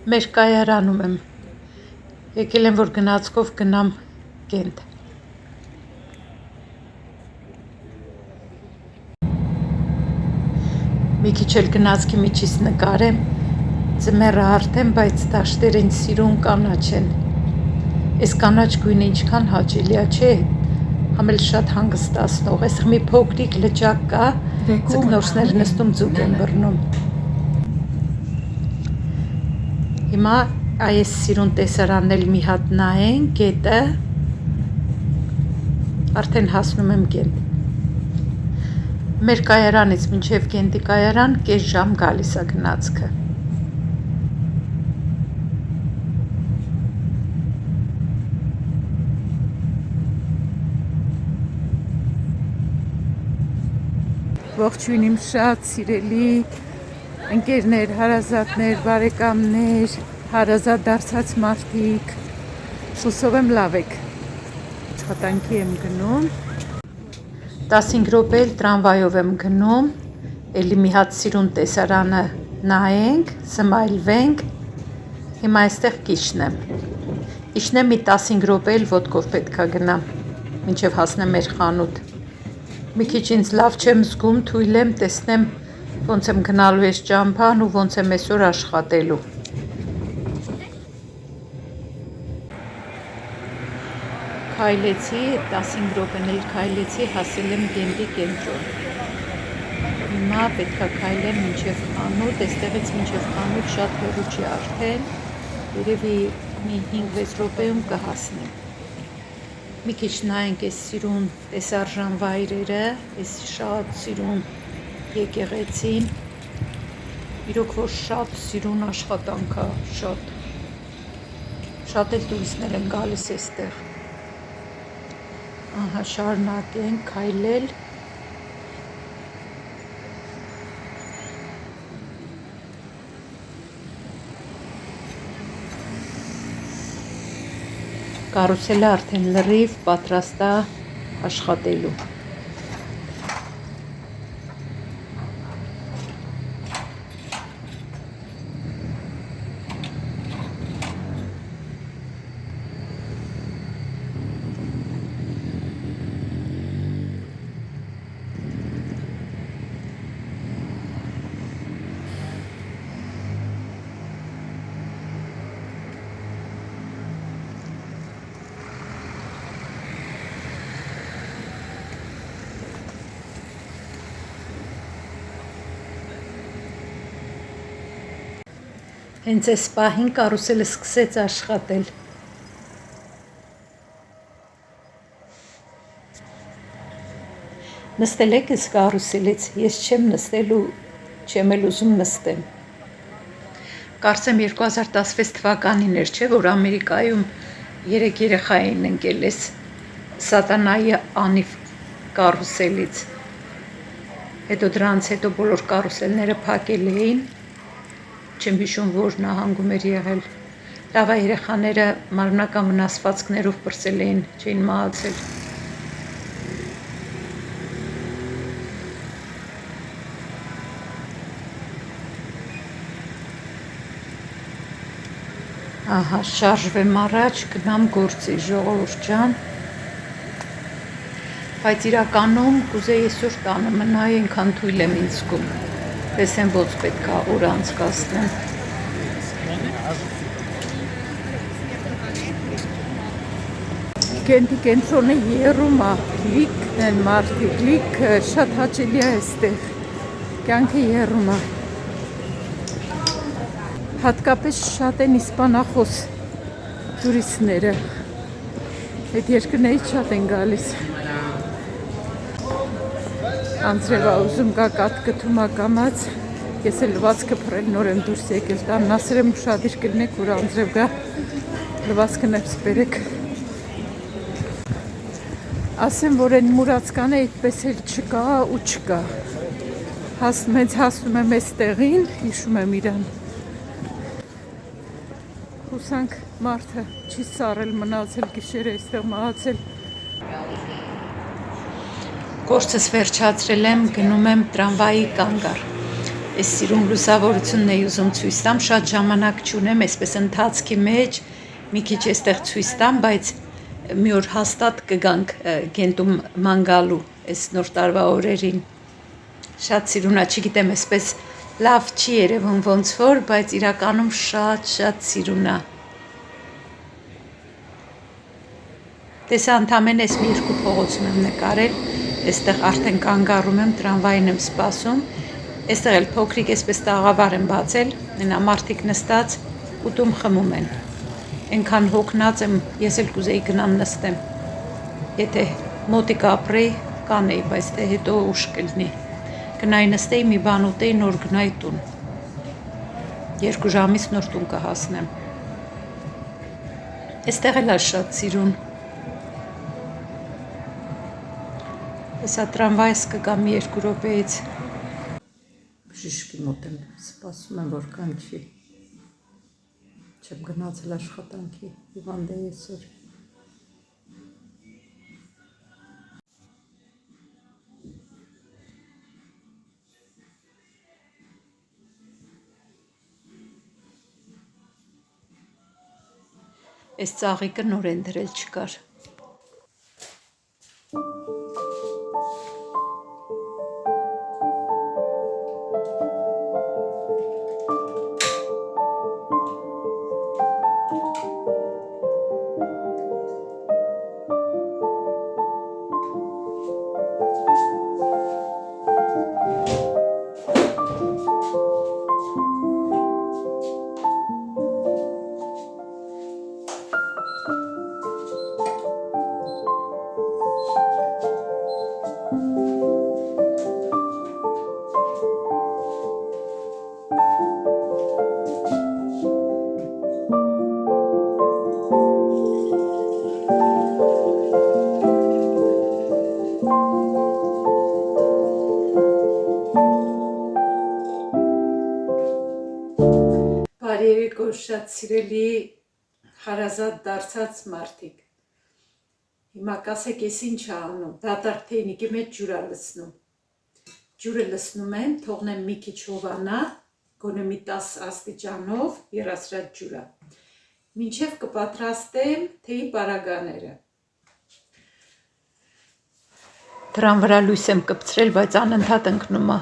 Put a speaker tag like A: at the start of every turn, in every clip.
A: Մեր կայարանում եմ, եկել եմ, որ գնացքով գնամ կենտ։ Մի քիչ էլ գնացքի միջից նկարեմ, ձմեռը արդեն, բայց դաշտերը ինձ սիրուն կանաչ են։ Այս կանաչ գույնը ինչքան հաճելի է, չէ՞, համել շատ հանգստացնող, այստեղ մի փոքրիկ լճակ կա, ձկնորսները նստում ձուկ են բռնում։ Հիմա այս սիրուն տեսարանն էլ մի հատ նայենք, գետը, արդեն հասնում եմ կենտ։ Մեր կայարանից մինչև կենտի կայարան կես ժամ գալիս է գնացքը։ Ողջույն իմ շատ սիրելի ընկերներ, հարազատներ, բարեկամներ, հարազատ դարձած մարդիկ, հուսով եմ լավ եք, աշխատանքի եմ գնում, 15 րոպե էլ տրամվայով եմ գնում, էլի մի հատ սիրուն տեսարանը նայենք, սմայլվենք, հիմա այստեղ կիջնեմ, իջնեմ մի 15 րոպե էլ ոտքով պետք է գնամ, մինչև հասնեմ մեր խանութ, մի քիչ ինձ լավ չեմ զգում, թույլ եմ, տեսնեմ ոնց եմ գնալու ես ճամփան ու ոնց եմ այսօր աշխատելու։ Քայլեցի, 15 րոպեն էլ քայլեցի, հասել եմ կենտի կենտրոն։ Հիմա պետք է քայլեմ մինչև խանութ, այստեղից մինչև խանութ շատ հեռու չի արդեն, երևի մի 5-6 րոպեում կհասնեմ։ Մի քիչ նայենք այս սիրուն տեսարժան վայրերը, այս շատ սիրուն եկեղեցին, իրոք որ շատ սիրուն աշխատանք է, շատ էլ տուրիստներ են գալիս այստեղ։ Ահա շարունակենք քայլել։ Կարուսելը արդեն լրիվ պատրաստ է աշխատելու։ Հենց այս պահին կարուսելը սկսեց աշխատել։ Նստել եք այս կարուսելից, ես չեմ նստել ու չեմ էլ ուզում նստեմ։ Կարծեմ 2016 թվականին էր, չէ, որ Ամերիկայում 3 երեխա էին ընկել այս սատանայի անիվ կարուսելից։ Հետո դրանից հետո բոլոր կարուսելները փակել էին։ Չեմ հիշում, որ նահանգում էր եղել։ Լավ է, երեխաները մարմնական վնասվածքներով պրծել էին, չէին մահացել։ Ահա, շարժվեմ առաջ, գնամ գործի, ժողովուրդ ջան։ Բայց իրականում կուզեի այսօր տանը մնայի, այնքան թույլ եմ ինձ զգում։ Տեսեմ ոնց պետք է օր անցկացնեմ։ Կենտի կենտրոնը եռում է, լիքն են մարդիկ, լիքը շատ հաճելի է այստեղ, կյանքը եռում է։ Հատկապես շատ են իսպանախոս տուրիստները, այդ երկրներից շատ են գալիս։ Անձրև է ուզում կա կատկտում ակամած, ես էլ լվացքը փռել նոր եմ դուրս եկել տանն, ասել եմ ուշադիր կլինեք, որ անձրև գա, լվացքը ներս բերեք։ Ասեմ, որ այն մուրացկանը այդպես էլ չկա ու չկա։ Հասնում եմ այս տեղին, հիշում եմ իրան։ Հուսանք մարդը չի սառել, մնացել, գիշերը այստեղ մահացել։ Գործս վերջացրել եմ, գնում եմ տրամվայի կանգար։ Այս սիրուն լուսավորությունն է ուզում ցույց տամ, շատ ժամանակ չունեմ, այսպես ընթացքի մեջ մի քիչ էստեղ ցույց տամ, բայց մի օր հաստատ կգանք Գենտում մանգալու այս նոր տարվա օրերին։ Շատ սիրուն է, չգիտեմ, այսպես լավ չի երևում ոնց որ, բայց իրականում շատ սիրուն է։ Տեսա ընդամենը այս մի երկու փողոցում եմ նկարել, այստեղ արդեն կանգ առում եմ, տրամվային եմ սպասում, այստեղ էլ փոքրիկ այսպես տաղավար եմ բացել, նենա մարդիկ նստած ուտում խմում են, այնքան հոգնած եմ, ես էլ կուզեի գնամ նստեմ, եթե մոտիկ ապրեի, կանեի, բայց թե հետո ուշ կլինի, գնայի նստեի, մի բան ուտեի, նոր գնայի տուն, 2 ժամից նոր տուն կհասնեմ, այստեղ էլ է շատ սիրուն, Հեսա տրամվայս կգա մի 2 րոպեից, բժիշկի մոտ եմ սպասում եմ, որ կանչի, չեմ գնացել աշխատանքի, հիվանդ է այսօր։ Այս ծաղիկը նոր են դրել չկար։ Բարերիք շատ սիրելի հարազատ դարձած մարդիկ, հիմա կասեք ես ինչ անում, դատարկ թեյնիկի մեջ ջուր է լցնում, ջուրը լցնում եմ, թողնեմ մի քիչ հովանա, գոնե մի 10 աստիճանով երասրած ջուրը, մինչև կպատրաստեմ թեյի պարագաները, դրան վրա լույս եմ կպցրել, բայց անընդհատ ընկնում է,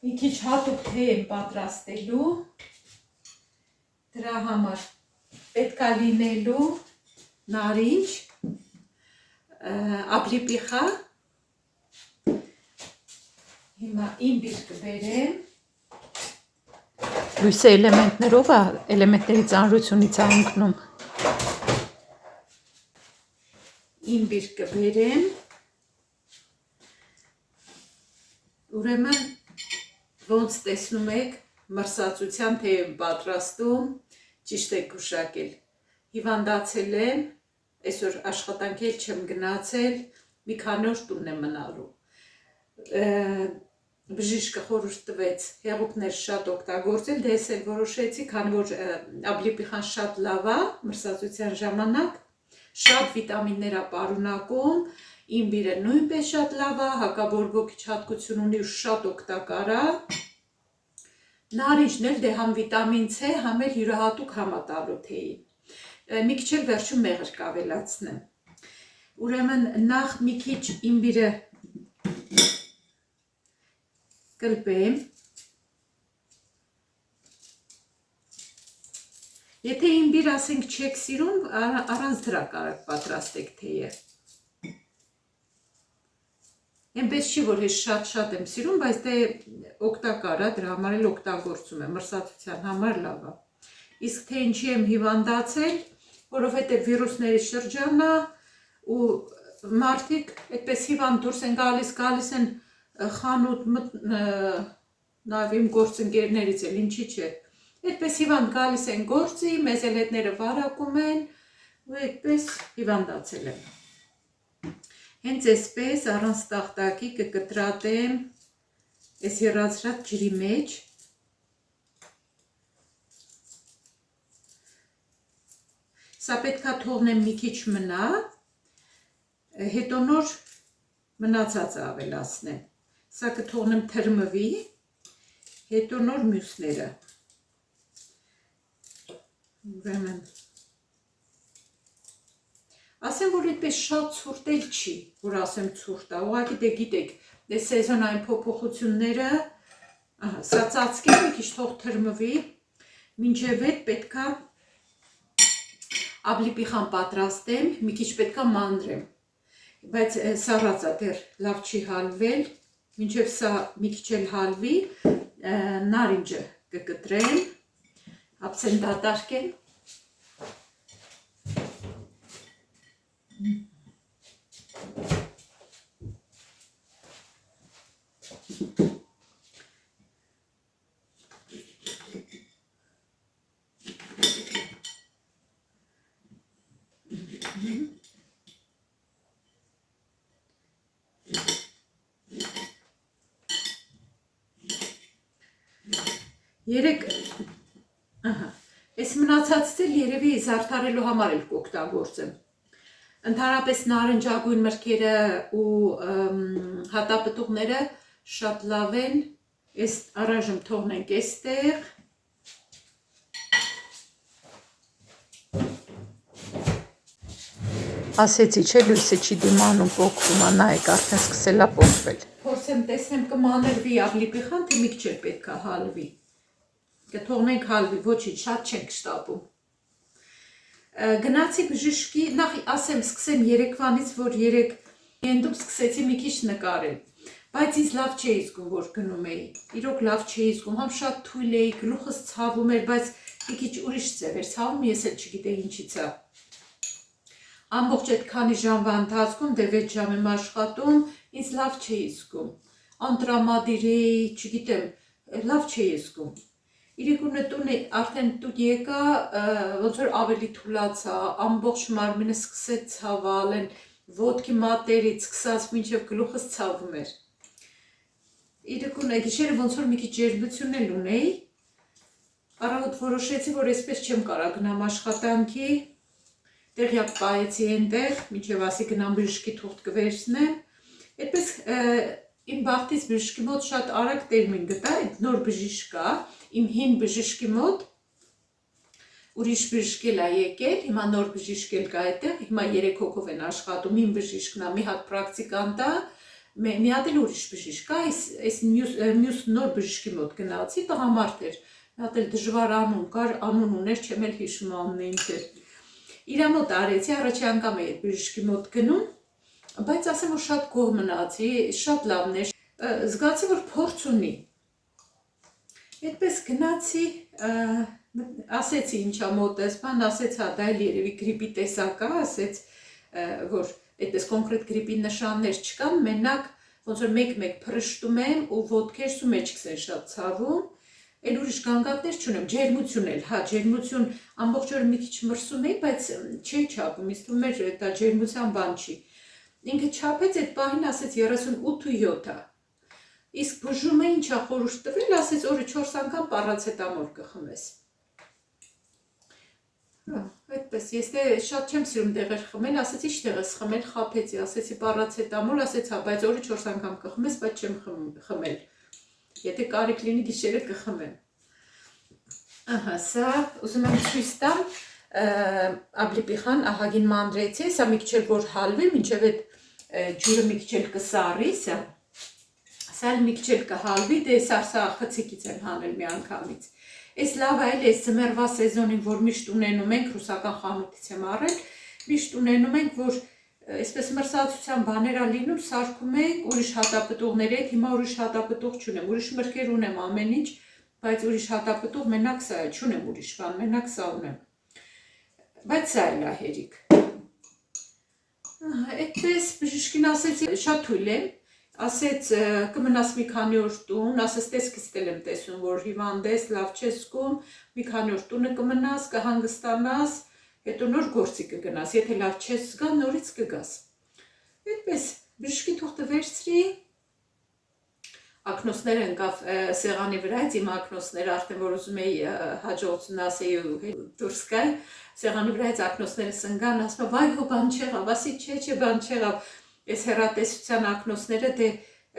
A: մի քիչ հատուկ թեյ եմ պատրաստելու, դրա համար պետք է լինելու նարինջ, աբլիպիխա, հիմա իմբիր կբերեմ, լույսը էլեմենտներով է, էլեմենտների ծանրությունից է ընկնում, իմբիր կբերեմ, ուրեմն ոնց տեսնում եք, մրսածության թեյ եմ պատրաստում, ճիշտ եք գուշակել, հիվանդացել եմ, այսօր աշխատանքի էլ չեմ գնացել, մի քանի օր տունն եմ մնալու, բժիշկը խորհուրդ տվեց հեղուկներ շատ օգտագործել, դե ես էլ որոշեցի, քանի որ աբլիպիխան շատ լավ է, մրսածության ժամանակ, շատ վիտամիններ է պարունակում, իմբիրը նույնպես շատ լավ է, հակաբորբոքիչ հատկություն ունի ու շատ օգտակար է, նարինջն էլ դե համ վիտամին C, համ էլ յուրահատուկ համատալու թեյի, մի քիչ էլ վերջում մեղր կավելացնեմ, ուրեմն նախ մի քիչ իմբիրը կլպեմ, եթե իմբիր ասենք չեք սիրում, առանց դրա կարող պատրաստեք թեյը, Այնպես չի, որ ես շատ եմ սիրում, բայց դե օգտակար է, դրա համար էլ օգտագործում եմ, մրսածության համար լավ է։ Իսկ թե ինչի եմ հիվանդացել, որովհետև վիրուսների շրջան է ու մարդիկ այդպես հիվանդ դուրս են գալիս են խանութ նաև իմ գործընկերներից էլ, ինչի չէ։ Այդպես հիվանդ գալիս են գործի, մեզ էլ հետները վարակում են ու այդպես հիվանդացել եմ։ Հենց այսպես առանց տախտակի կկտրատեմ այս հեռացրած ջրի մեջ, սա պետք է թողնեմ մի քիչ մնա, հետո նոր մնացածը ավելացնեմ, սա կթողնեմ թրմվի, հետո նոր մյուսները։ Ուրեմն ասեմ, որ այդպես շատ ցուրտ էլ չի, որ ասեմ ցուրտ է, ուղղակի դե գիտեք, դե սեզոնային փոփոխությունները, սա ծածկի մի քիչ թող թրմվի, մինչև այդ պետքա աբլիպիխան պատրաստեմ, մի քիչ պետքա մանրեմ, բայց սառածա դեռ լավ չի հալվել, մինչև սա մի քիչ էլ հալվի, նարինջը կկտրեմ, ափսեն դատարկեմ, երեք, այս մնացածից էլ երևի զարդարելու համար էլ կօգտագործեմ։ Ընդհանրապես նարնջագույն մրգերը ու հատապտուղները շատ լավ են, այս առայժմ թողնենք այստեղ։ Ասեցի չէ, լույսը չի դիմանում, պոկվում է, նայեք, արդեն սկսել է պոկվել։ Փորձեմ տեսնեմ կմանրվի աբլիպիխան, թե մի քիչ էլ պետք է հալվի։ Կթողնենք հալվի, ոչինչ, շատ չենք շտապում։ Գնացի բժշկի, նախ ասեմ, սկսեմ երեկվանից, որ երեք ենդում սկսեցի մի քիչ նկարել, բայց ինձ լավ չէի զգում, որ գնում էի, իրոք լավ չէի զգում, համ շատ թույլ էի, գլուխս ցավում էր, բայց մի քիչ ուրիշ ձև էր ցավում, ես էլ չգիտեի ինչից է։ Ամբողջ այդ քանի ժամվա ընթացքում, դե 6 ժամ եմ աշխատում, ինձ լավ չէի զգում, անտրամադիր էի, չգիտեմ, լավ չէի զգում։ Իրիկունը տուն արդեն տուն եկա, ոնց որ ավելի թուլացա, ամբողջ մարմինը սկսեց ցավել, են ոտքի մատերից սկսած մինչև գլուխս ցավում էր։ Իրիկունը գիշերը ոնց որ մի քիչ ջերմություն էլ ունեի, առավոտ որոշեցի, որ այսպես չեմ կարող գնամ աշխատանքի, տեղյակ պահեցի այնտեղ, մինչև ասի գնամ բժշկի թուղթ կվերցնեմ, այդպես իմ բախտից բժշկի մոտ շատ արագ տերմին գտա, այդ նոր բժիշկ կա, իմ հին բժշկի մոտ, ուրիշ բժիշկ էլ է եկել, հիմա նոր բժիշկ էլ կա այդտեղ, հիմա 3 հոգով են աշխատում, իմ բժիշկն է, մի հատ պրակտիկանտ է, մի հատ էլ ուրիշ բժիշկ կա, այս մյուս նոր բժշկի մոտ գնացի, տղամարդ էր, մի հատ էլ դժվար անուն կար, անուն ուներ, չեմ էլ հիշում անունը ինչ էր։ Իր մոտ արեցի, առաջի անգամ էի այդ բժշկի մոտ գնում, բայց ասեմ, որ շատ գոհ մնացի, շատ լավն էր, զգացի, որ փորձ ունի։ Այդպես գնացի, ասեցի ինչա մոտես, բան ասեց, հա, դա էլ երևի գրիպի տեսակ է, ասեց, որ այդպես կոնկրետ գրիպի նշաններ չկան, մենակ ոնց որ մեկ-մեկ փռշտում եմ ու ոտքերս ու մեջքս են շատ ցավում, էլ ուրիշ գանգատներ չունեմ, ջերմություն էլ, հա, ջերմություն ամբողջ օրը մի քիչ մրսում էի, բայց չէի չափում, ինձ թվում էր դա ջերմության բան չի։ Ինքը չափեց, այդ պահին ասեց 38.7 է։ Իսկ բուժում է ինչա խորհուրդ տվել, ասեց օրը 4 անգամ պարացետամոլ կխմես։ Այդպես, ես շատ չեմ սիրում դեղեր խմել, ասեցի ինչ դեղ ես խմել, խաբեցի, ասեցի պարացետամոլ, ասեց հա, բայց օրը 4 անգամ կխմես, բայց չեմ խմել։ Եթե կարիք լինի գիշերը կխմեմ։ Ահա, սա ուզում եմ ցույց տամ, աբլիպիխան ահագին մանրեցի, սա մի քիչ էլ որ հալվի, մինչև այդ ջուրը մի քիչ էլ կսառի, սա մի քիչ էլ կհալվի, դե սա խցիկից եմ հանել մի անգամից։ Այս լավ այլ այս ձմեռվա սեզոնին, որ միշտ ունենում ենք, ռուսական խանութից եմ առել, միշտ ունենում ենք, որ այսպես մրսածության բաներ ա լինում, սարքում ենք ուրիշ հատապտուղների հետ, հիմա ուրիշ հատապտուղ չունեմ, ուրիշ մրգեր ունեմ ամեն ինչ, բայց ուրիշ հատապտուղ մենակ սա է, չունեմ ուրիշ բան, մենակ սա ունեմ, բայց սա էլ է հերիք։ Այդպես բժշկին ասեցի, շատ թույլ եմ, ասեց կմնաս մի քանի օր տուն, ասեց տեսքից էլ եմ տեսնում, որ հիվանդ ես, լավ չես զգում, մի քանի օր տունը կմնաս, կհանգստանաս, հետո նոր գործի կգնաս, եթե լավ չես զգա, նորից կգաս։ Այդպես բժշկի թուղթը վերցրի, ակնոցները ընկավ սեղանի վրայից, իմ ակնոցները արդեն որ ուզում էի հաջողություն ասեի ու դուրս գալ, սեղանի վրայից ակնոցներս ընկան, ասում վայ հո բան չեղավ, ասի չէ բան չեղավ, այս հեռատեսության ակնոցները դե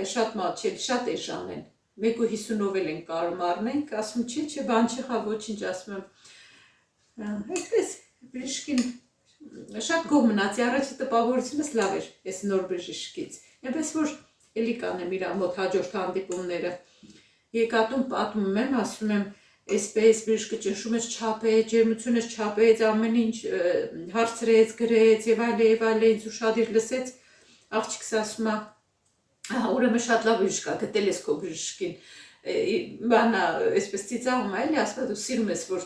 A: շատ մատչելի, շատ էժան են, 1.50-ով են կարում առնենք, ասում չի, բան չեղա, ոչինչ, ասում եմ, այդպես բժիշկին շատ գոհ մնացի, առաջի տպավորությունս լավ էր, այս նոր բժիշկից, այնպես որ էլի կանեմ իր մոտ հաջորդ հանդիպումները, եկատում պատմում եմ, ասում եմ, այսպես բժիշկը ճնշում ես չափեց, ջերմությունս չափեց, ամեն ինչ հարցրեց, գրեց եւ այլ ինձ ուշադիր լսեց, աղջիկս ասում է, ուրեմն շատ լավ բժիշկ է, գտել ես քո բժիշկին, բանա, այսպես ծիծաղում է, էլի ասում է դու սիրում ես, որ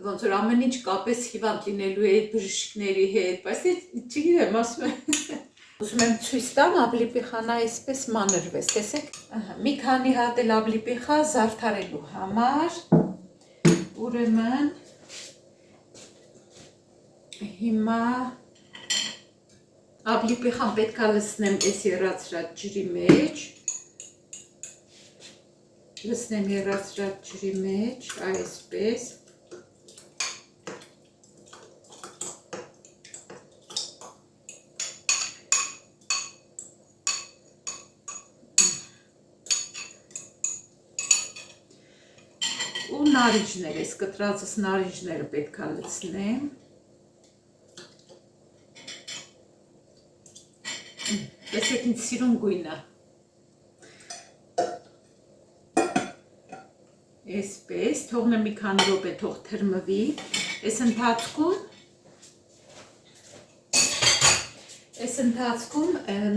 A: ոնց որ ամեն ինչ կապես հիվանդ լինելու է այդ բժիշկների հետ, բայց չգիտեմ, ասում եմ Ուզում եմ ցույց տամ աբլիպիխանա այսպես մանրվես, տեսեք, մի քանի հատ էլ աբլիպիխա զարդարելու համար, ուրեմն հիմա աբլիպիխան պետք է լցնեմ այս եռացրած ջրի մեջ, լցնեմ եռացրած ջրի մեջ, այսպես, ու նարինջներ, այս կտրածս նարինջները պետք է լցնեմ, տեսեք ինձ սիրուն գույնը, այսպես, թողնեմ մի քանի րոպե թող թրմվի, այս ընթացքում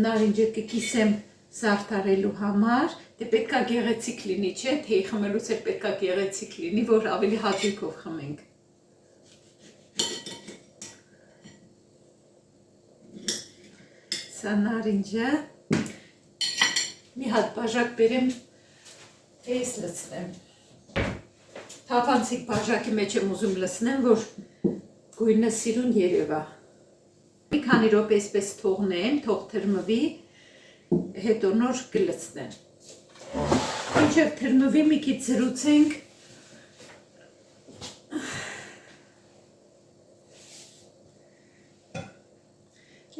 A: նարինջը կկիսեմ զարդարելու համար, դե պետք է գեղեցիկ լինի, չէ, թեյ խմելուց էլ պետք է գեղեցիկ լինի, որ ավելի հաճույքով խմենք։ Սա նարինջը, մի հատ բաժակ բերեմ, այս լցնեմ։ Թափանցիկ բաժակի մեջ եմ ուզում լցնեմ, որ գույնը սիրուն երևա։ Մի քանի րոպե այսպես թողնեմ, թող թրմվի, հետո նոր կլցնեմ։ Մինչև թրմվի մի քիչ զրուցենք։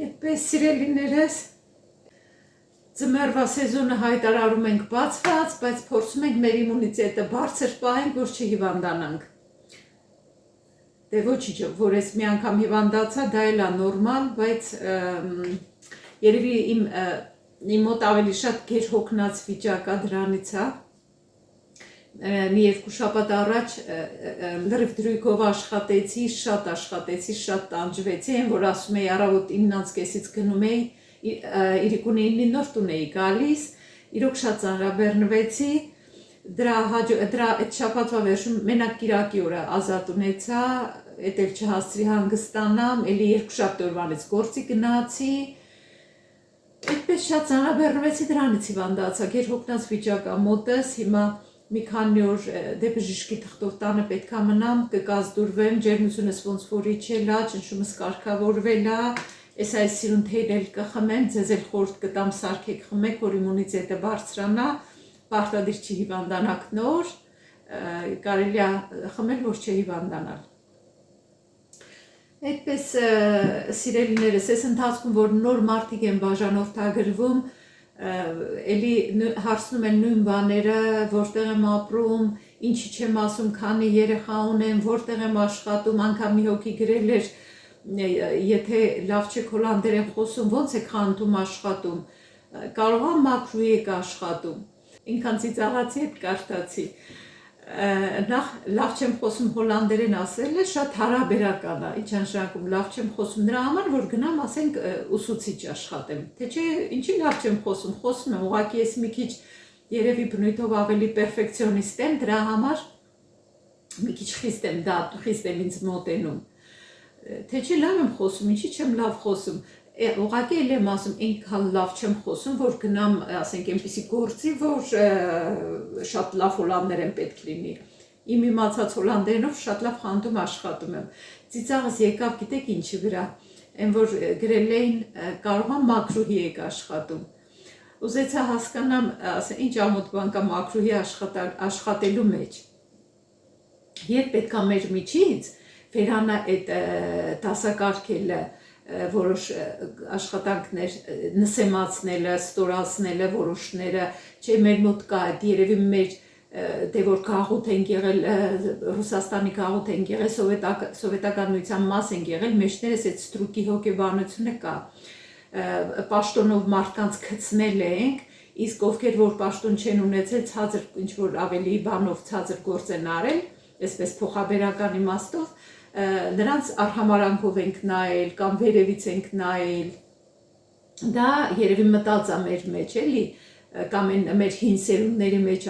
A: Այդպես սիրելիներս, ձմեռվա սեզոնը հայտարարում ենք բացված, բայց փորձում ենք մեր իմունիտետը բարձր պահենք, որ չհիվանդանանք։ Դե ոչինչ, որ ես մի անգամ հիվանդացա, դա էլ է նորմալ, բայց երևի իմ մոտ ավելի շատ գերհոգնած վիճակ է դրանից է։ Մի երկու շաբաթ առաջ լրիվ դրույքով աշխատեցի, շատ տանջվեցի, այն որ ասում էի առավոտ 9:30-ից գնում էի, իրիկունի 9-ին նոր տուն էի գալիս, իրոք շատ ծանրաբեռնվեցի, դրա այդ շաբաթվա վերջում մենակ կիրակի օրը ազատ ունեցա, էդ էլ չհասցրի հանգստանամ, էլի երկուշաբթի օրվանից գործի գնացի, այդպես շատ ծանրաբեռնվեցի, դրանից հիվանդացա, գերհոգնած վիճակ է մոտս, հիմա մի քանի օր դե բժշկի թղթով տանը պետք է մնամ, կկազդուրվեմ, ջերմությունս ոնց որ իջել է, ճնշումս կարգավորվել է, այս սիրուն թեյն էլ կխմեմ, ձեզ էլ խորհուրդ կտամ սարքեք խմեք, որ իմունիտետը բարձրանա, պարտադիր չի հիվանդանաք նոր, կարելի է խմել, որ չհիվանդանալ։ Այդպես սիրելիներս, այս ընթացքում, որ նոր մարդիկ են բաժանորդագրվում, էլի հարցնում են նույն բաները, որտեղ եմ ապրում, ինչի չեմ ասում, քանի երեխա ունեմ, որտեղ եմ աշխատում, անգամ մի հոգի գրել էր, եթե լավ չեք հոլանդերեն խոսում, ոնց եք խանութում աշխատում, կարող է մակրոյի եք աշխատում, ինքան ծիծաղացի հետ կարդացի, նախ լավ չեմ խոսում հոլանդերեն ասել է, շատ հարաբերական է, ինչ նշանակում լավ չեմ խոսում նրա համար, որ գնամ ասենք ուսուցիչ աշխատեմ, թե չէ ինչի լավ չեմ խոսում եմ, ուղղակի ես մի քիչ երևի բնույթով ավելի պերֆեկցիոնիստ եմ, դրա համար մի քիչ խիստ եմ ինձ մոտենում, թե չէ լավ եմ խոսում, ինչի չեմ լավ խոսում, ուղղակի էլ եմ ասում, այնքան լավ չեմ խոսում, որ գնամ, ասենք, այնպիսի գործի, որ շատ լավ հոլանդերեն պետք լինի։ Իմ իմացած հոլանդերենով շատ լավ խանութում աշխատում եմ։ Ծիծաղս եկավ, գիտեք ինչի վրա, այն որ գրել էին, կարող է մակրոհի եք աշխատում։ Ուզեցա հասկանամ, ասեմ, ինչ ամոթ բան կա մակրոհի աշխատելու մեջ։ Երբ պետք է մեր միջից վերանա այդ դասակարգելը, որոշ աշխատանքներ նսեմացնելը, ստորացնելը, որոշները, չէ, մեր մոտ կա այդ երևի մեր դե որ գաղութ են եղել Ռուսաստանի գաղութ են եղել սովետականության մաս են եղել մեջներս այդ ստրուկի հոգեբանությունը կա պաշտոնով մարդկանց գցնել ենք իսկ ովքեր որ պաշտոն չեն ունեցել ցածր ինչ որ ավելի բանով ցածր գործ են արել այսպես փոխաբերական իմաստով նրանց արհամարանքով ենք նայել կամ վերևից ենք նայել դա երևի մտածա մեր մեջ էլի կամ մեր հին սերունդների մեջ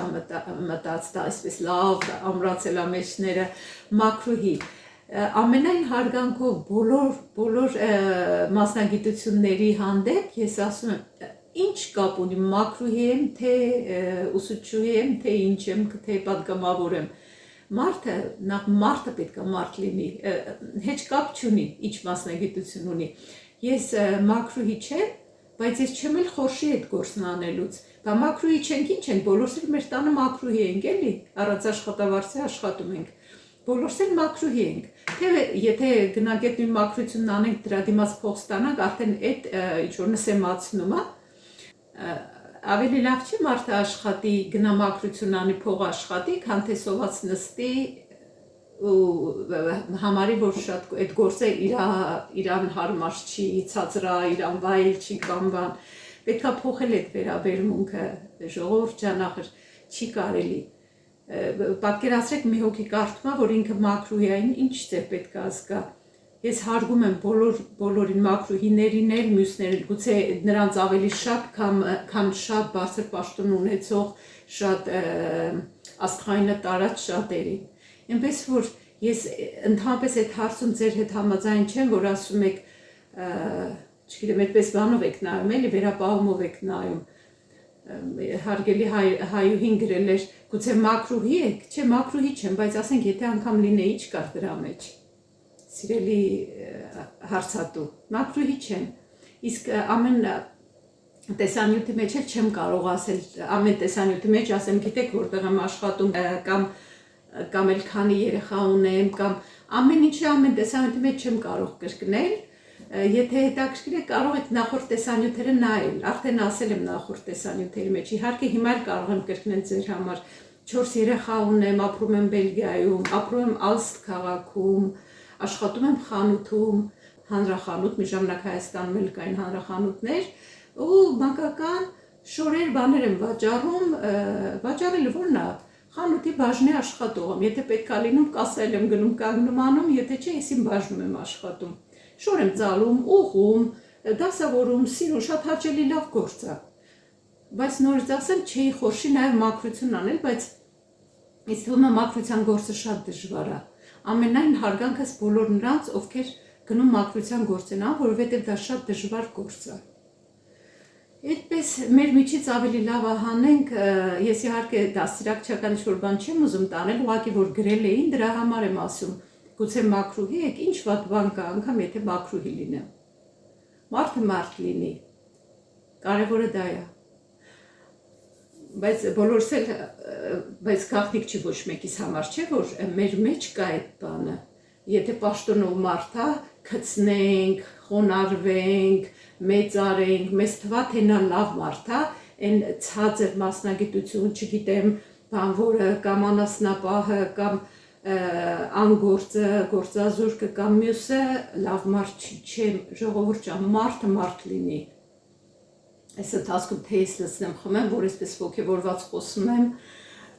A: մտած դա այսպես լավ ամրացել մեջները մակրուհի ամենայն հարգանքով բոլոր մասնագիտությունների հանդեպ ես ասում եմ ինչ կապ ունի մակրուհի եմ թե ուսուցչուհի եմ թե ինչ եմ թե պատգամավոր եմ մարդը պետք է մարդ լինի հեչ կապ չունի ինչ մասնագիտություն ունի ես մակրուհի չեմ բայց ես չեմ էլ խորշի այդ գործն անելուց բա մակրուհի չենք ինչ ենք բոլորս էլ մեր տանը մակրուհի ենք էլի առանց աշխատավարձի աշխատում ենք բոլորս էլ մակրուհի ենք թե եթե գնագետ նույն մակրությունն անենք դրա դիմաց փող ստանանք արդեն այդ ինչ որ նսեմացնում է ավելի լավ չի մարդը աշխատի գնա մակրություն անի փող աշխատի քան թե սոված նստի ու համարի որ շատ այդ գործը իրան հարմար չի ցածրա իրան վայել չի կամ բան պետք է փոխել այդ վերաբերմունքը ժողովուրդ ջան ախր չի կարելի պատկերացրեք մի հոգի կարդում է որ ինքը մակրուհիային ինչ ձև պետք է ազգա ես հարգում եմ բոլորին մակրուհիներին էլ մյուսներին գուցե նրանց ավելի շատ քան շատ բարձր պաշտոն ունեցող շատ աստղայինը տարած շատերին Այնպես որ ես ընդհանրապես այդ հարցում ձեր հետ համաձայն չեմ, որ ասում եք, չգիտեմ, այդպես բանով եք նայում, էլի վերապահումով եք նայում, հարգելի հայուհին գրել էր, գուցե մակրուհի եք, չէ, մակրուհի չեմ, բայց ասենք, եթե անգամ լինեի, ինչ կար դրա մեջ, սիրելի հարցատու, մակրուհի չեմ, իսկ ամեն տեսանյութի մեջ էլ չեմ կարող ասել, ամեն տեսանյութի մեջ ասեմ, գիտեք, որտեղ եմ աշխատում կամ էլ քանի երեխա ունեմ, կամ ամեն ինչը ամեն տեսանյութի մեջ չեմ կարող կրկնել, եթե հետաքրքիր է կարող եք նախորդ տեսանյութերը նայել, արդեն ասել եմ նախորդ տեսանյութերի մեջ, իհարկե հիմա էլ կարող եմ կրկնել ձեր համար, 4 երեխա ունեմ, ապրում եմ Բելգիայում, ապրում եմ Ալստ քաղաքում, աշխատում եմ խանութում, հանրախանութ, մի ժամանակ Հայաստանում էլ կային հանրախանութներ, ու մանկական շորեր բաներ եմ վաճառում, վաճառելը որն է Խանութի բաժնի աշխատող եմ, եթե պետք է լինում կասել եմ գնում կանգնում անում, եթե չէ ես իմ բաժնում եմ աշխատում, շոր եմ ծալում, ուղղում, դասավորում, սիրում, շատ հաճելի լավ գործ է, բայց նորից ասեմ չէի խորշի նաև մաքրություն անել, բայց ինձ թվում է մաքրության գործը շատ դժվար է, ամենայն հարգանքս բոլոր նրանց, ովքեր գնում մաքրության գործ են անում, որովհետև դա շատ դժվար գործ է Այդպես մեր միջից ավելի լավ հանենք, ես իհարկե դաստիարակչական ինչ-որ բան չեմ ուզում տանել, ուղղակի որ գրել էին, դրա համար եմ ասում, գուցե մաքրուհի եք, ինչ վատ բան կա, անգամ եթե մաքրուհի լինեմ։ Մարդը մարդ լինի, կարևորը դա է։ Բայց բոլորս էլ, բայց գաղտնիք չի ոչ մեկիս համար չէ, որ մեր մեջ կա այդ բանը, եթե պաշտոնով մարդ է, գցնենք, խոնարհվենք, մեծարենք, մեզ թվա թե նա լավ մարդ է, այն ցածր մասնագիտություն, չգիտեմ, բան որը կամ անասնապահը կամ անգործը, գործազուրկը կամ մյուսը լավ մարդ չի, ժողովուրդ ջան, մարդը մարդ լինի։ Այս ընթացքում թե ես լցնեմ խմեմ, որ այսպես ոգևորված խոսում եմ,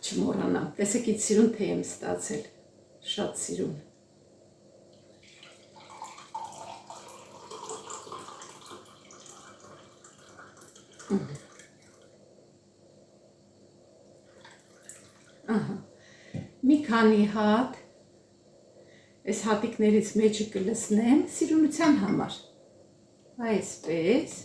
A: չմոռանամ։ Տեսեք ինչ սիրուն թե եմ ստացել, շատ սիրուն։ Մի քանի հատ այս հատիկներից մեջը կլցնեմ սիրունության համար, այսպես,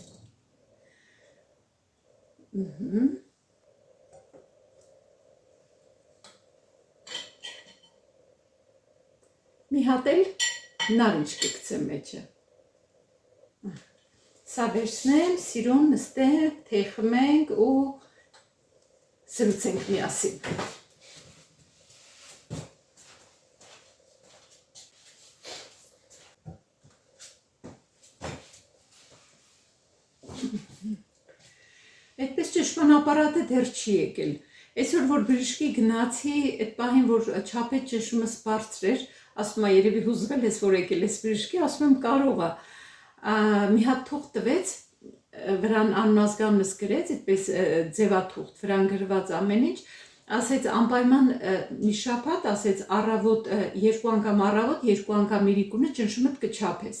A: մի հատ էլ նարինջ կգցեմ մեջը, սա վերցնեմ, սիրուն նստենք, թե խմենք ու սրուցենք միասին։ ապարատը դեռ չի եկել։ Այսօր որ բժշկի գնացի, այդ պահին որ չափեց ճնշումս բարձր էր, ասում է երևի հուզվել ես որ եկել ես բժշկի, ասում եմ կարող է։ Մի հատ թուղթ տվեց, վրան անմազգանս գրեց, այդպես ձևաթուղթ, վրան գրված ամեն ինչ, ասեց անպայման մի շաբաթ, ասեց առավոտ 2 անգամ առավոտ, 2 անգամ իրիկունը ճնշումդ կչափես։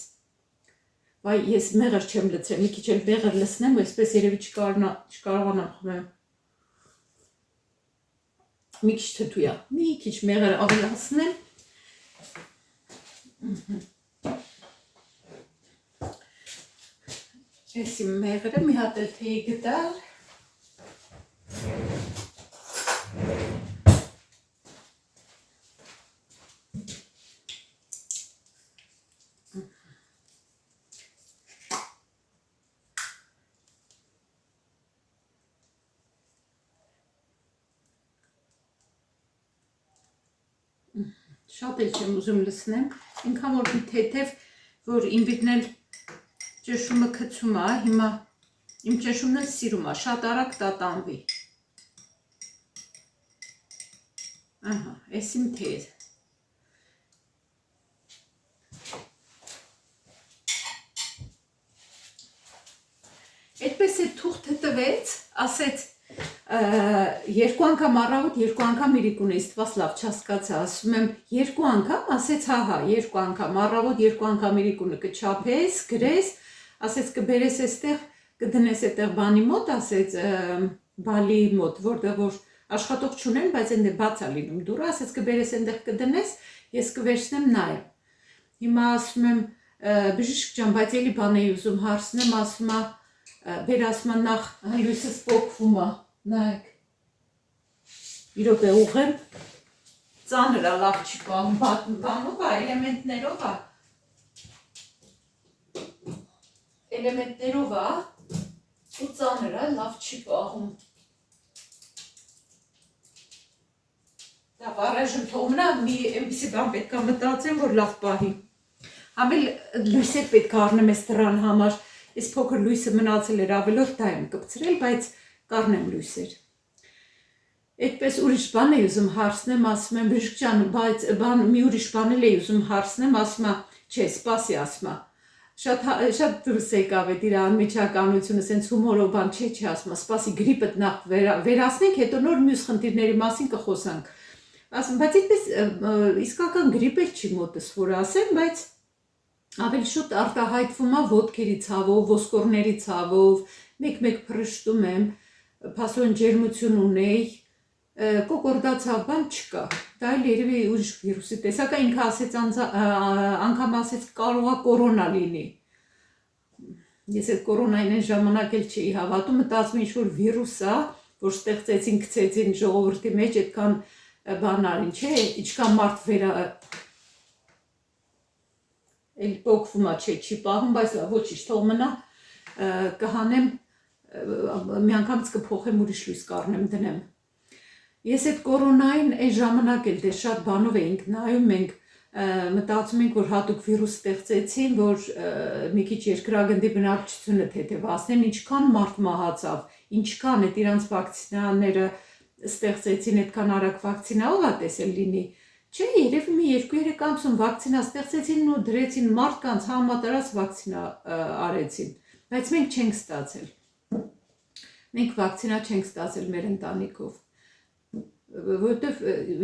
A: Վայ, ես մեղր չեմ լցրել, մի քիչ էլ մեղր լցնեմ, այսպես երևի չկարողանամ խմեմ։ Մի քիչ թթու է, մի քիչ մեղր ավելացնեմ։ Էսի մեղրը մի հատ էլ թեյ գտալ։ Շատ էլ չեմ ուզում լցնեմ, ինքան որ մի թեթև, որ իմ վիդն էլ ճնշումը գցում է, հիմա իմ ճնշումն էլ սիրում է, շատ արագ տատանվի։ Ահա, էս իմ թեյը։ Այդպես է թուղթը տվեց, ասեց 2 անգամ առավոտ, 2 անգամ իրիկուն է, ստված լավ չհասկացա, ասում եմ 2 անգամ, ասեց հա, 2 անգամ առավոտ, 2 անգամ իրիկունը կչափես, գրես, ասեց կբերես այստեղ, կդնես այդտեղ բանի մոտ, ասեց բալի մոտ, որտեղ որ աշխատող չունեն, բայց այնտեղ բաց է լինում դուռը, ասեց կբերես այնտեղ կդնես, ես կվերցնեմ նայեմ։ Հիմա ասում եմ բժիշկ ջան, բայց էլի բան էի ուզում հարցնեմ, ասում է բեր ասում է նախ լույսս պոկվում է, նայեք, իրոք է ուղեմ, ծանր է, լավ չի պահում, բանով է, էլեմենտներով է, ու ծանր է, լավ չի պահում։ Լավ, առայժմ թողնա, մի էմպիսի բան պետք է մտածեմ, որ լավ պահի։ Համել լույսեր պետք է առնեմ ես դրան համար, ես փոքր լույսը մնացել էր ավելորդ դա եմ կպցրել, բայց կառնեմ լույսեր։ Այդպես ուրիշ բան էի ուզում հարցնեմ, ասում եմ բժիշկ ջան, բայց մի ուրիշ բան էլ էի ուզում հարցնեմ, ասում է, չէ, սպասի, ասում է։ Շատ դուրս եկավ այդ իր անմիջականությունը, սենց հումորով բան չէ, ասում է, սպասի գրիպդ նախ վերացնենք, հետո նոր մյուս խնդիրների մասին կխոսանք։ Ասում, բայց այդպես իսկական գրիպ էլ չի մոտս, որ ասեմ, բայց ավելի շուտ արտահայտվում է ոտքերի ցավով, ոսկորների ցավով, մեկ-մեկ փռշտում եմ, փաստորեն ջերմություն ունեի, կոկորդացավ բան չկա, դա էլ երևի ուրիշ վիրուսի տեսակ է, ինքը ասեց անգամ ասեց կարող է կորոնա լինի։ Ես այդ կորոնային այն ժամանակ էլ չէի հավատում, մտածում ինչ-որ վիրուս է, որ ստեղծեցին, գցեցին ժողովրդի մեջ, այդքան բան արին, չէ, ինչքան մարդ էլ պոկվում է, չէ, չի պահում, բայց ոչինչ, թող մնա, կհանեմ, մի անգամից կփոխեմ ուրիշ լույս կառնեմ, դնեմ։ Ես այդ կորոնային այն ժամանակ էլ դե շատ բանով էինք նայում, մենք մտածում ենք, որ հատուկ վիրուս ստեղծեցին, որ մի քիչ երկրագնդի բնակչությունը թեթևացնեն, ինչքան մարդ մահացավ, ինչքան այդ իրանց վակցինաները ստեղծեցին, այդքան արագ վակցինա ով է տեսել լինի։ Չէ, երևի մի 2-3 ամսում վակցինա ստեղծեցին ու դրեցին մարդկանց համատարած վակցինա արեցին, բայց մենք չենք ստացել։ Մենք վակցինա չենք ստացել մեր ընտանիքով, որովհետև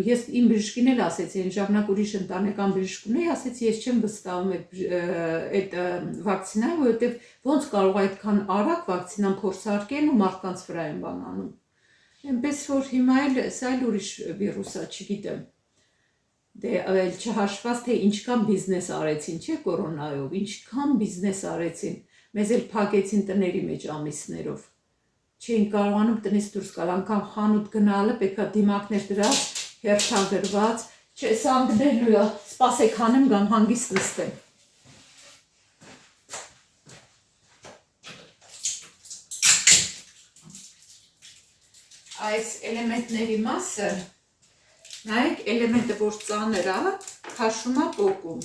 A: ես իմ բժշկին էլ ասեցի, այն ժամանակ ուրիշ ընտանեկան բժշկ ունեի, ասեցի ես չեմ վստահում այդ վակցինային, որովհետև ոնց կարող է այդքան արագ վակցինան փորձարկեն ու մարդկանց վրա են բան անում։ Այնպես որ հիմա էլ սա էլ ուրիշ վիրուս է, չգիտեմ։ Դե չհաշված թե ինչքան բիզնես արեցին, չէ, կորոնայով, ինչքան բիզնես արեցին, մեզ էլ փակեցին տների մեջ ամիսներով, չէին կարողանում տնից դուրս գալ, անգամ խանութ գնալը պետք է դիմակներ դրած, հերթագրված, չէ, սա անգնելու է, սպասեք հանեմ գամ հանգիստ նստեմ։ Այս էլեմենտների մասը նայեք, էլեմենտը որ ծանր է, քաշում է պոկում։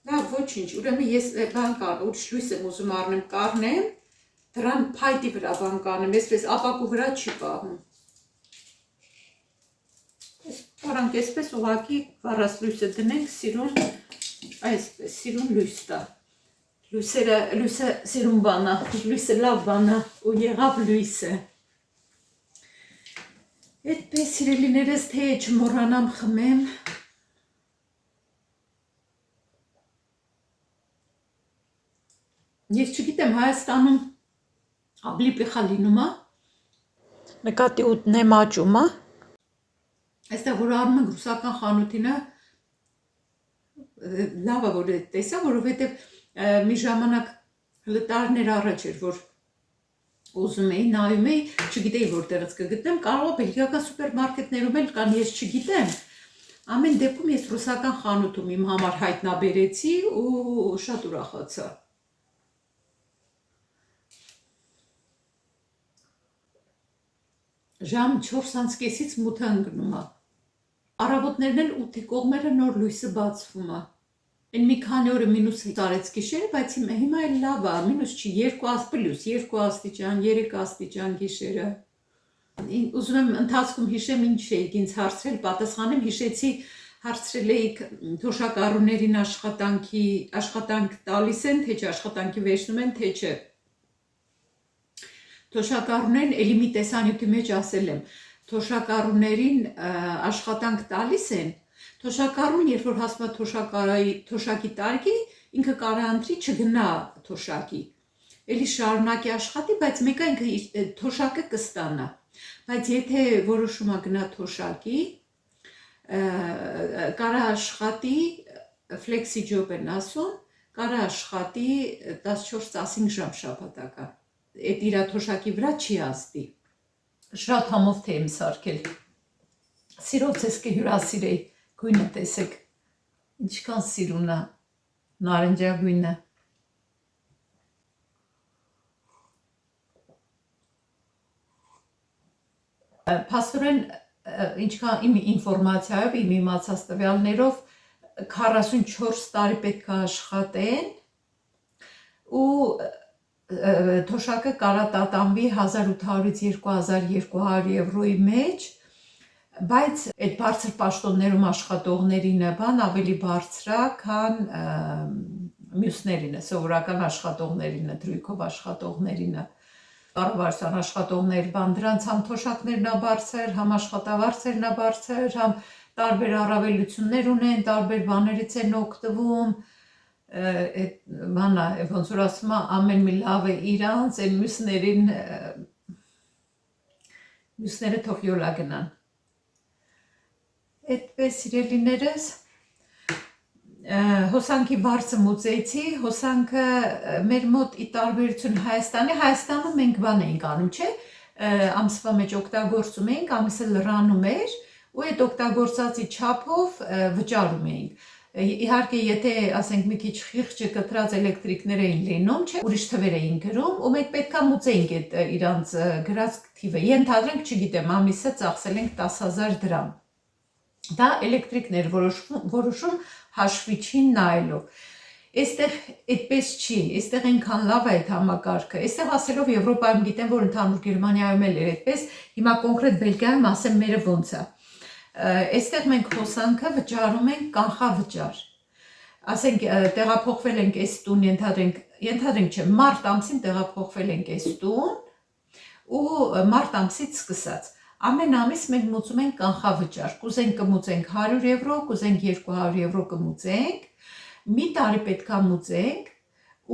A: Դա ոչինչ, ուրեմն ես բան կար, ուրիշ լույս եմ ուզում առնեմ, կառնեմ, Դրան փայտի վրա բան կանեմ, այսպես ապակու վրա չի պահում։ Պարանք այսպես ուղղակի վառած լույսը դնենք, սիրուն, այսպես սիրուն լույս տա։ Լույսը սիրուն բան է, լույսը լավ բան է ու եղավ լույսը։ Այդպես սիրելիներս, թե չմոռանամ խմեմ։ Ես չգիտեմ, Հայաստանում ավելի պիխա լինում է։ Նկատի ուտնեմ աճում է։ Այստեղ որ առնում ենք ռուսական խանութինը, լավ է որ տեսա, որովհետև մի ժամանակ տարիներ առաջ էր, որ ուզում էի, նայում էի, չգիտեի որտեղից կգտնեմ, կարող է բելգիական սուպերմարկետներում էլ կան, ես չգիտեմ։ Ամեն դեպքում ես ռուսական խանութում իմ համար հայտնաբերեցի ու շատ ուրախացա։ Ժամ 4:30-ից մութը ընկնում է։ Առավոտներն էլ 8-ի կողմերը նոր լույսը բացվում է։ Այն մի քանի օրը մինուս տարեց գիշերը, բայց հիմա էլ լավ է, մինուս չի, 2 աստիճան, 3 աստիճան գիշերը։ Ուզում եմ ընթացքում հիշեմ ինչ էիք ինձ հարցրել, պատասխանեմ, հիշեցի հարցրել էիք թոշակառուներին աշխատանք տալիս են, թե չէ, աշխատանքի վերցնում են, թե չէ։ Թոշակառուներին էլի մի տեսանյութի մեջ ասել եմ, թոշակառուներին աշխատանք տալիս են, թոշակառուն, երբ որ հասնում է թոշակի տարիքի, ինքը կարանտրի չգնա թոշակի, էլի շարունակի աշխատի, բայց մեկը ինքը թոշակը կստանա, բայց եթե որոշում է գնա թոշակի, կարա աշխատի, ֆլեքսի ջոբ են ասում, կարա աշխատի 14-15 ժամ շաբաթական, այդ իրա թոշակի վրա չի ազդի։ Շատ համով թե եմ սարքել։ Սիրով ձեզ կհյուրասիրեի, գույնը տեսեք, ինչքան սիրուն է, նարնջագույնը։ Փաստորեն, ինչքան իմ ինֆորմացիայով, իմ իմացած տվյալներով 44 տարի պետք է աշխատեն ու թոշակը կարա տատանվի 1800-ից 2200 եվրոյի մեջ, բայց այդ բարձր պաշտոններում աշխատողներինը բան ավելի բարձր է, քան մյուսներինը, սովորական աշխատողներինը, դրույքով աշխատողներինը, կառավարության աշխատողներ, բան դրանց համ թոշակներն է բարձր, համ աշխատավարձերն է բարձր, համ տարբեր առավելություններ ունեն, տարբեր բաներից են օգտվում, բանա, ոնց որ ասում է, ամեն մի լավ է իրանց, այն մյուսները թող յոլա գնան։ Այդպես սիրելիներս, հոսանքի վարձը մուծեցի, հոսանքը մեր մոտ ի տարբերություն Հայաստանում մենք բան էինք անում, չէ, ամսվա մեջ օգտագործում էինք, ամիսը լրանում էր ու այդ օգտագործածի չափով վճարում էինք։ Իհարկե, եթե ասենք մի քիչ խիղճը կտրած էլեկտրիկներ էին լինում, չէ, ուրիշ թվեր էին գրում ու մենք պետք է մուծեինք այդ իրանց գրած թիվը։ Ենթադրենք, չգիտեմ, ամիսը ծախսել ենք 10,000 դրամ։ Դա էլեկտրիկներ որոշում հաշվիչին նայելով։ Այստեղ այդպես չի, այստեղ այնքան լավ է այդ համակարգը։ Այստեղ ասելով Եվրոպայում գիտեմ, որ ընդհանուր Գերմանիայում էլ էր այդպես, հիմա կոնկրետ Բելգիայում ասեմ մերը ոնց է։ Այստեղ մենք հոսանքը վճարում ենք կանխավճար։ Ասենք տեղափոխվել ենք այս տուն, ենթադրենք չէ, մարտ ամսին տեղափոխվել ենք այս տուն ու մարտ ամսից սկսած ամեն ամիս մենք մուծում ենք կանխավճար, կուզենք կմուծենք 100 եվրո, կուզենք 200 եվրո կմուծենք, մի տարի պետք է մուծենք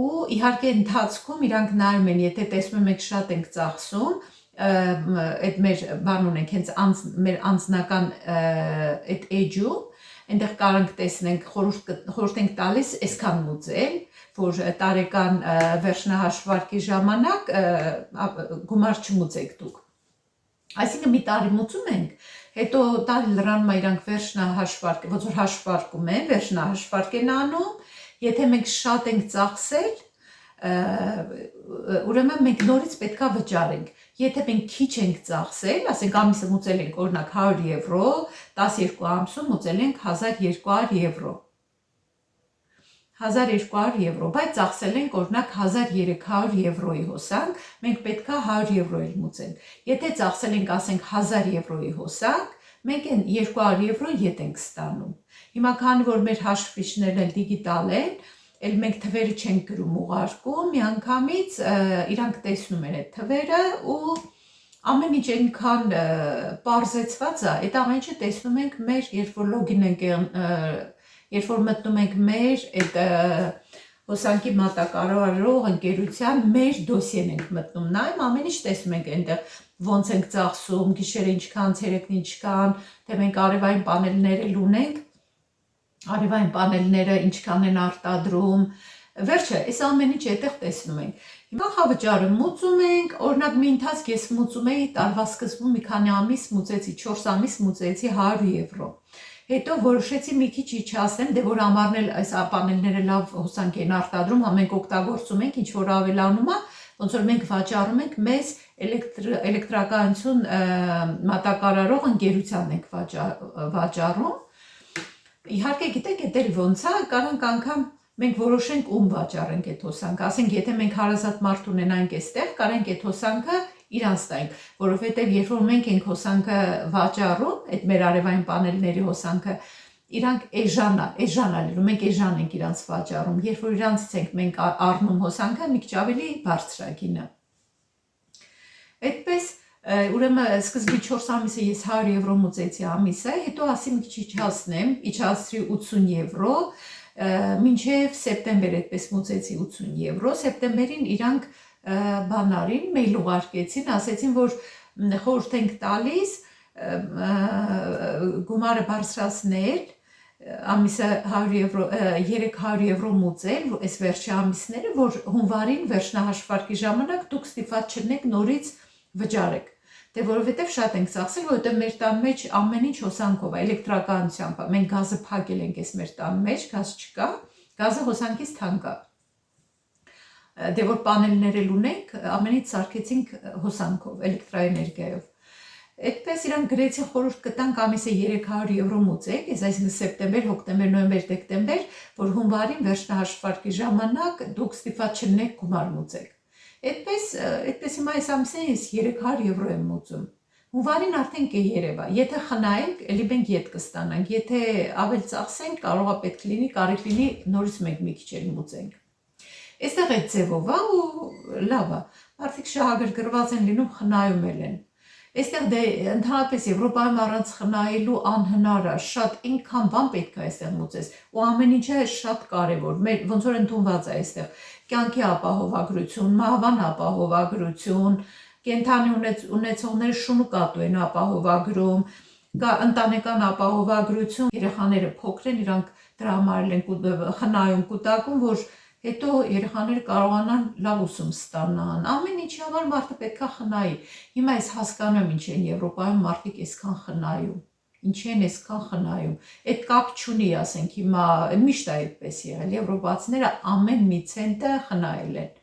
A: ու իհարկե ընթացքում իրանք նայում են, եթե տեսնում ենք շատ ենք ծախսում, այդ մեր բան ունենք, հենց մեր անձնական այդ էջում, այնտեղ կարանք տեսնենք, խորհուրդ ենք տալիս այսքան մուծել, որ տարեկան վերջնահաշվարկի ժամանակ գումար չմուծեք դուք։ Այսինքն մի տարի մուծում ենք, հետո տարի լրանում է իրանք վերջնահաշվարկ, ոնց որ հաշվարկում են, վերջնահաշվարկ են անում, եթե մենք շատ ենք ծախսել, ուրեմն մենք նորից պետք է վճարենք։ Եթե մենք քիչ ենք ծախսել, ասենք ամիսը մուծել ենք օրինակ 100 եվրո, 12 ամսում մուծել ենք 1200 եվրո։ 1200 եվրո, բայց ծախսել ենք օրինակ 1300 եվրոյի հոսանք, մենք պետքա 100 եվրո էլ մուծենք։ Եթե ծախսել ենք, ասենք 1000 եվրոյի հոսանք, մենք այն 200 եվրո ետ ենք ստանում։ Հիմա քանի որ մեր հաշվիչներն էլ դիգիտալ են, էլ մենք թվերը չենք գրում ուղարկում, միանգամից իրանք տեսնում են այդ թվերը ու ամեն ինչ այնքան պարզեցված է, այդ ամեն ինչը տեսնում ենք մեր, երբ որ լոգին ենք, երբ որ մտնում ենք մեր այդ հոսանքի մատակարարող ընկերության մեր դոսիեն ենք մտնում, նայում ամեն ինչ տեսնում ենք այնտեղ ոնց ենք ծախսում, գիշերը ինչքան, ցերեկն ինչքան, թե մենք արևային պանելներ էլ ունենք, արևային պանելները ինչքան են արտադրում, վերջը, այս ամեն ինչ այդտեղ տեսնում ենք։ Հիմա խավճարը մուծում ենք, օրինակ մի ընթացք ես մուծում էի տարվա սկզբում մի քանի ամիս մուծեցի, 4 ամիս մուծեցի 100 եվրո։ Հետո որոշեցի մի քիչ իջացնեմ, դե որ ամառն էլ այս պանելները լավ հոսանք են արտադրում, մենք օգտագործում ենք, ինչ որ ավելանում է, ոնց որ մենք վաճառում ենք մեզ էլեկտրականություն մատակարարող ընկերությանն ենք վաճառում։ Իհարկե գիտեք, դա էլ ոնց է, կարանք անգամ մենք որոշենք ում վաճառենք այդ հոսանքը, ասենք եթե մենք հարազատ մարդ ունենանք այստեղ, կարենք այդ հոսանքը իրանց տանք, որովհետև երբ որ մենք ենք հոսանքը վաճառում, այդ մեր արևային պանելների հոսանքը, իրանք էժան լինում, մենք էժան ենք իրանց վաճառում, երբ որ իրանցից ենք մենք առնում հոսանքը, մի քիչ ավելի բարձր է գինը։ Այդպես ուրեմն սկզբի 4 ամիսը ես 100 եվրո մուծեցի ամիսը, հետո ասի մի քիչ իջացնեմ, իջացրի 80 եվրո, մինչև սեպտեմբեր այդպես մուծեցի 80 եվրո, սեպտեմբերին իրանք բանարին մեյլ ուղարկեցին, ասեցին, որ խորհուրդ ենք տալիս գումարը բարձրացնել, ամիսը 300 եվրո մուծել, այս վերջի ամիսները, որ հունվարին վերջնահաշվարկի ժամանակ դուք ստիպված չլինեք նորից վճարեք, դե որովհետև շատ ենք ծախսել, որովհետև մեր տան մեջ ամեն ինչ հոսանքով է, էլեկտրականությամբ է, մենք գազը փակել ենք այս մեր տան մեջ, գազ չկա, գազը հոսանքից թանկ է, դե որ պանելներ էլ ունենք, ամենից սարքեցինք հոսանքով, էլեկտրաէներգիայով։ Այդպես իրանք գրեցին խորհուրդ կտանք ամիսը 300 եվրո մուծեք, այսինքն սեպտեմբեր, հոկտեմբեր, նոյեմբեր, դեկտեմբեր, որ հունվարին վերջնահաշվարկի ժամանակ դուք ստիպված չլինեք գումար մուծեք։ Այդպես հիմա այս ամսին ես 300 եվրո եմ մուծում։ Հունվարին արդեն կերևա, եթե խնայենք, էլի մենք ետ կստանանք, եթե ավել ծախսենք, կարող է պետք լինի, կարիք լինի նորից մենք մի քիչ էլ մուծենք։ Այստեղ այդ ձևով է ու լավ է, մարդիկ շահագրգռված են լինում, խնայում են։ Այստեղ դե ընդհանրապես Եվրոպայում առանց խնայելու անհնար է, շատ այնքան բան պետք է այստեղ մուծես, ու ամեն ինչը շատ կարևոր, ոնց որ ընդունված է այստեղ, կյանքի ապահովագրություն, մահվան ապահովագրություն, կենդանի ունեցողները շուն ու կատու են ապահովագրում, կա ընտանեկան ապահովագրություն, երեխաները փոքր են, իրանք դրա համար են խնայում, կուտակում, որ հետո երեխաները կարողանան լավ ուսում ստանան, ամեն ինչի համար մարդը պետքա խնայի։ Հիմա ես հասկանում եմ ինչ են Եվրոպայում մարդիկ այսքան խնայում, ինչ են այսքան խնայում։ Այդ կապ չունի, ասենք հիմա միշտ է այդպես եղել, եվրոպացիները ամեն մի ցենտը խնայել են։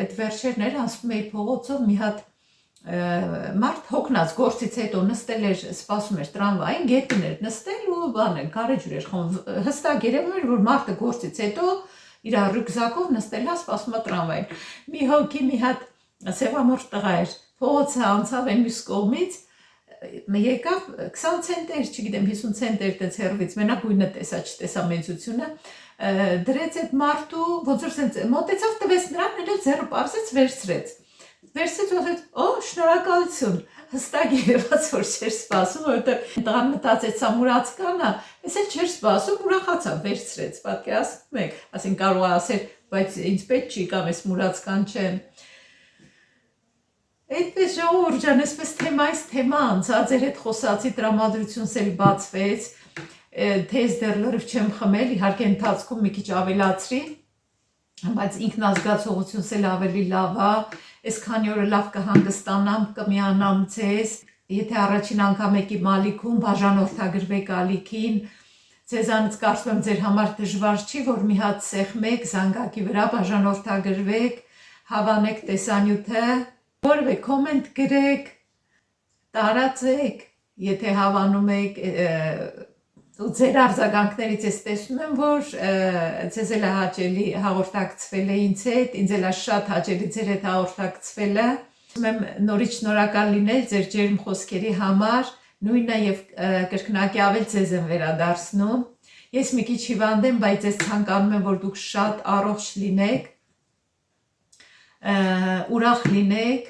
A: Այդ վերջերներ ասում էի փողոցով մի հատ մարդ հոգնած գործից հետո նստել էր, սպասում էր տրամվային, գետին էր նստել ու բանը, գարեջուր էր խմում, հստակ երևում էր, որ մարդը գործից հետո իր ռյուկզակով նստել է, սպասում է տրամվային։ Մի հոգի մի հատ սևամորթ տղա էր, փողոցը անցավ այն մյուս կողմից, եկավ 20 ցենտեր, չգիտեմ 50 ցենտեր տենց հեռվից, մենակ գույնը տեսա, չտեսա մեծությունը, դրեց այդ մարդու, ոնց որ մոտեցավ տվեց նրան, էլ ձեռը պարզեց, վերցրեց։ Վերցրեց ու ասեց, օ, շնորհակալություն, հստակ երևաց, որ չէր սպասում, որովհետև տղան մտածեց, սա մուրացկան է, ես էլ չէր սպասում, ուրախացավ, վերցրեց, պատկերացնում եք, ասեն կարող է ասել, բայց ինձ պետք չի կամ ես մուրացկան չեմ։ Այդպես ժողովուրդ ջան, այսպես թեմայից թեմա անցա, ձեր հետ խոսացի, տրամադրությունս էլ բացվեց, թե ես դեռ լրիվ չեմ խմել, իհարկե ընթացքում մի քիչ ավելացրի, բայց ինքնազգացողությունս էլ ավելի լավ է, այս քանի օրը լավ կհանգստանամ, կմիանամ ձեզ, եթե առաջին անգամ եկի Մալիքում, բաժանորդագրվեք ալիքին, ձեզանից կարծում եմ ձեր համար դժվար չի, որ մի հատ սեղմեք, զանգակի վրա բաժանորդագրվեք, հավանեք տեսանյութը, որևէ կոմենտ գրեք, տարածեք, եթե հավանում եք, ու ձեր արձագանքներից ես տեսնում եմ, որ ձեզ էլ է հաճելի հաղորդակցվել է ինձ հետ, ինձ էլ է շատ հաճելի ձեր հետ հաղորդակցվելը։ Ուզում եմ նորից շնորհակալ լինել ձեր ջերմ խոսքերի համար, նույնը եւ կրկնակի ավել ձեզ եմ վերադարձնում։ Ես մի քիչ հիվանդ եմ, բայց ես ցանկանում եմ, որ դուք շատ առողջ լինեք, ուրախ լինեք,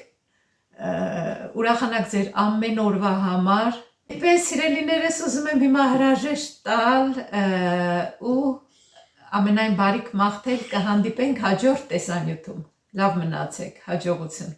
A: ուրախանաք ձեր ամեն օրվա համար։ Այդպես սիրելիներս ուզում եմ հիմա հրաժեշտ տալ ու ամենայն բարիք մաղթել, կհանդիպենք հաջորդ տեսանյութում։ Լավ մնացեք, հաջողություն։